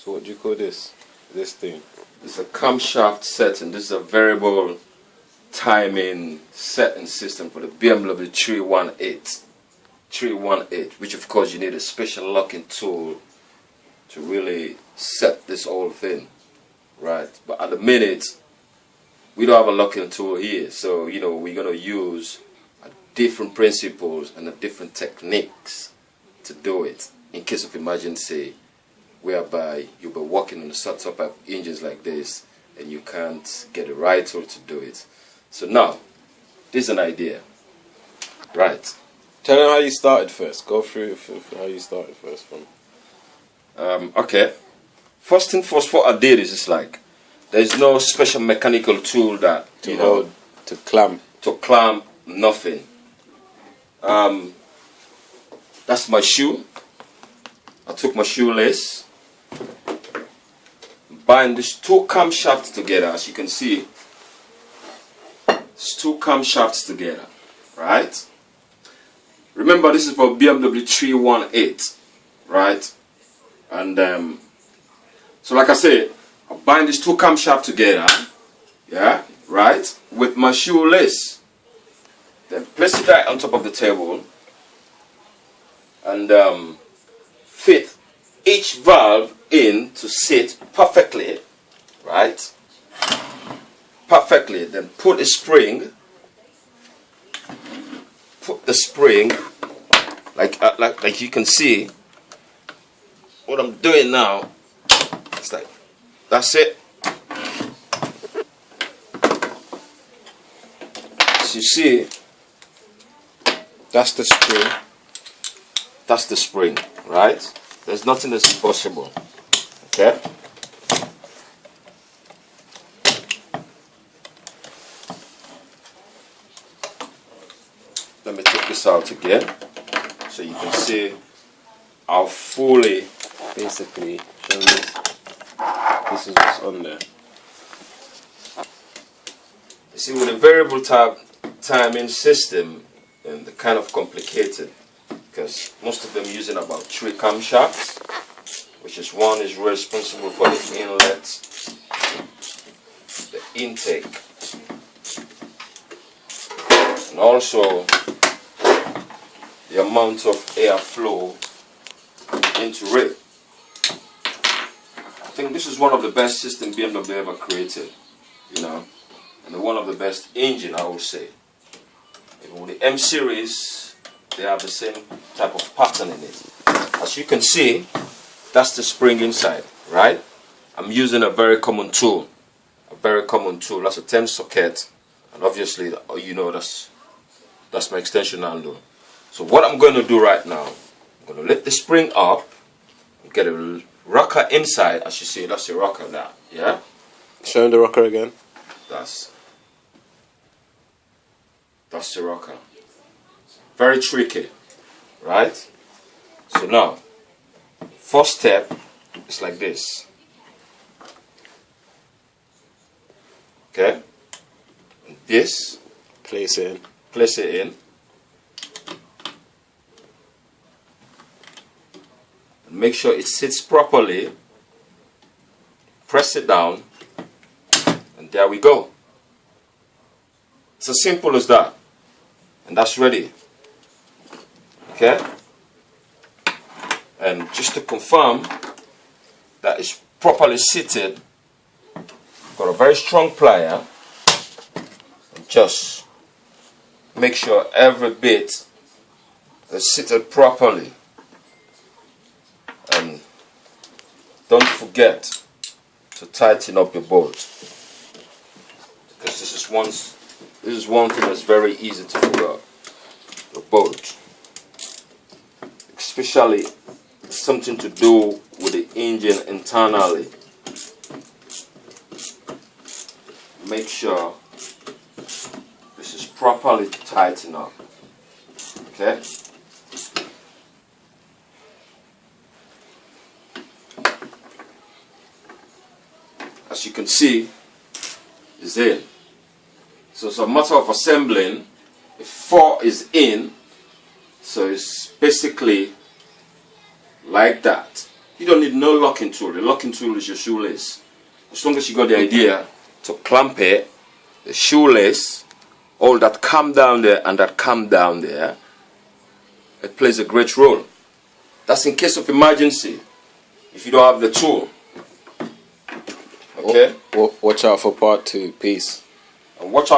So what do you call this? This thing? It's a camshaft setting. This is a variable timing setting system for the BMW 318, which of course you need a special locking tool to really set this whole thing, right? But at the minute, we don't have a locking tool here, so you know we're gonna use different principles and different techniques to do it in case of emergency, whereby you'll be working on a sort of engines like this and you can't get the right tool to do it. So now, this is an idea, right? Tell them how you started first. Go through how you started first from. Okay. First thing first, what I did is it's like there's no special mechanical tool that To hold, to clamp. to clamp, nothing. That's my shoe. I took my shoelace, bind these two camshafts together. As you can see, it's two camshafts together, right? Remember, this is for BMW 318, right? And so like I said, I bind these two camshafts together, yeah, right, with my shoelace. Then place it right on top of the table and fit each valve in to sit perfectly, right? Perfectly. Then put the spring like you can see. What I'm doing now, it's like, that's it. As you see, That's the spring. that's the spring, right? There's nothing that's impossible. Okay? Let me take this out again so you can see how fully. Basically, show this. This is what's on there. You see, with a variable timing system, and they're kind of complicated because most of them using about 3 camshafts, which is one is responsible for the inlet, the intake, and also the amount of airflow into it. I think this is one of the best systems BMW ever created, you know, and one of the best engine, I would say. Even with the M series, they have the same type of pattern in it. As you can see, that's the spring inside, right? I'm using a very common tool. That's a 10 socket, and obviously, you know, that's my extension handle. So what I'm going to do right now, I'm going to lift the spring up, get a rocker inside. As you see, that's the rocker now, yeah? Show them the rocker again. That's the rocker. Very tricky, right? So now, first step is like this. Okay? And this, Place it in. place it in. And make sure it sits properly. Press it down. And there we go. It's as simple as that. And that's ready. Okay? And just to confirm that it's properly seated, got a very strong plier. And just make sure every bit is seated properly. And don't forget to tighten up your bolt. Because this is one thing that's very easy to forget. The bolt. Especially something to do with the engine internally. Make sure this is properly tightened up. Okay? As you can see, it's in. So it's a matter of assembling. If 4 is in, so it's basically like that. You don't need no locking tool. The locking tool is your shoelace. As long as you got the idea to clamp it, the shoelace, all that come down there and that come down there, it plays a great role. That's in case of emergency, if you don't have the tool. Okay? Watch out for part 2. Peace. And watch out